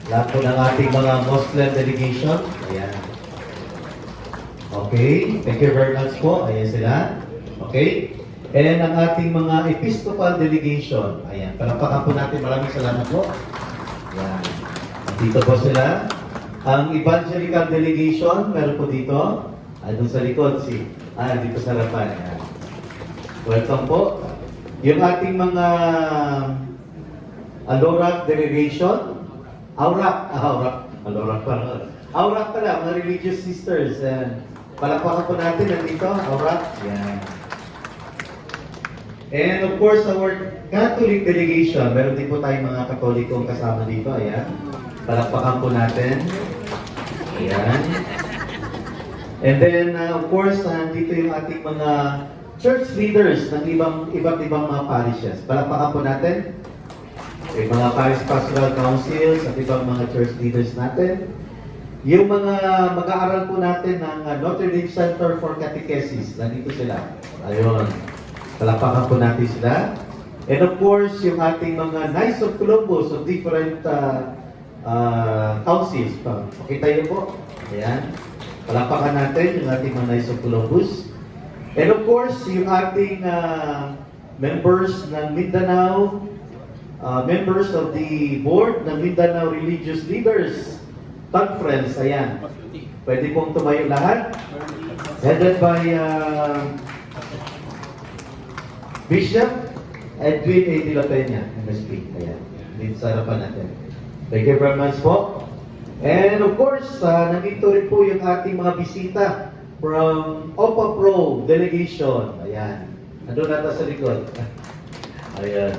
Lahat po ng ating mga Muslim delegation. Ayan. Okay, thank you very much po. Ayan sila. Okay. And ang ating mga Episcopal delegation. Ayan, palakpakan po natin. Maraming salamat po. Ayan. Dito po sila. Ang Evangelical delegation, meron po dito. Doon sa likod, dito sa harapan. Ayan. Welcome po. Yung ating mga Alorac delegation, Aurak pala, mga religious sisters. And palakpakan po natin, nandito, Aurak. Ayan. And of course, our Catholic delegation, meron din po tayong mga Katolikong kasama dito. Ayan. Palakpakan po natin. Ayan. And then, of course, dito yung ating mga church leaders ng iba't ibang mga parishes. Palakpakan po natin. Yung mga parish pastoral councils at ibang mga church leaders natin. Yung mga mag-aaral po natin ng Notre Dame Center for Catechesis. Nandito sila. Ayun. Palakpakan po natin sila. And of course, yung ating mga Knights of Columbus of different councils. Pakita niyo po. Ayan. Palakpakan natin yung ating mga Knights of Columbus. And of course, yung ating members ng Mindanao, members of the board ng Mindanao Religious Leaders Conference. Ayan. Pwede pong tumayo lahat. Headed by Bishop Edwin A. De La Peña, MSP. Ayan. Dito sa harapan natin. Thank you very much po. And of course, nandito rin po yung ating mga bisita from OPA Pro delegation. Ayan. Nandun natin sa likod. Ayan.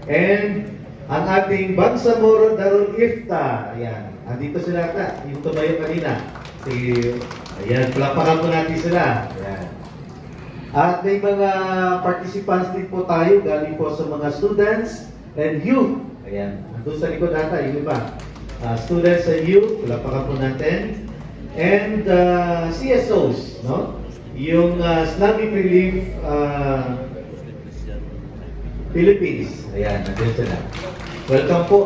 And ang ating Bangsamoro Darul Ifta. Ayan. Andito sila ata. Yung tumayo kanina. Ayan. Palakpakan po natin sila. Ayan. At may mga participants din po tayo galing po sa mga students and youth. Ayan. Doon sa likod ata, yung iba. Students and youth, palakpakan po natin. And CSOs, no? Yung Islamic Relief Philippines. Ayan, nandiyan sila. Welcome po.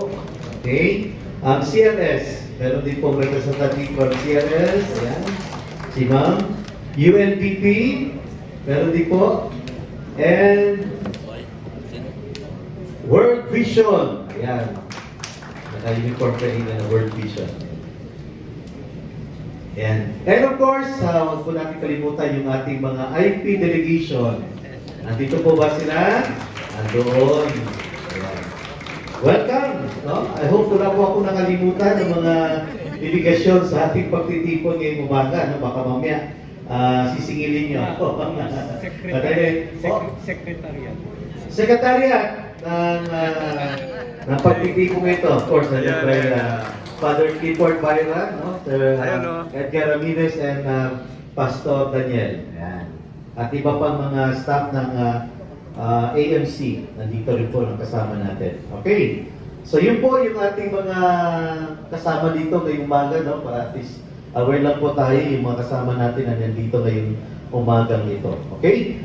Okay. CRS, meron din pong representative from CRS. Ayan. Si Ma'am. UNDP, meron din po. And World Vision. Ayan. Naka-uniform pa rin na World Vision. Ayan. And of course, huwag po natin kalimutan yung ating mga IP delegation. Nandito po ba sila? Nandoon. Ayan. Welcome. No? I hope wala po ako nakalimutan ng mga delegasyon sa ating pagtitipon ngayong umaga. No? Baka mamaya sisingilin nyo. Secretariat. Secretariat ng pagtitipon ito. Of course, nandiyan ba yung Father Clifford Byron, no? Sir Edgar Ramirez and Pastor Daniel. Ayan. At iba pang mga staff ng AMC. Nandito rin po ng kasama natin. Okay. So yun po yung ating mga kasama dito ngayong umaga, no? Para at least aware lang po tayo yung mga kasama natin na nandito ngayong umagang ito. Okay?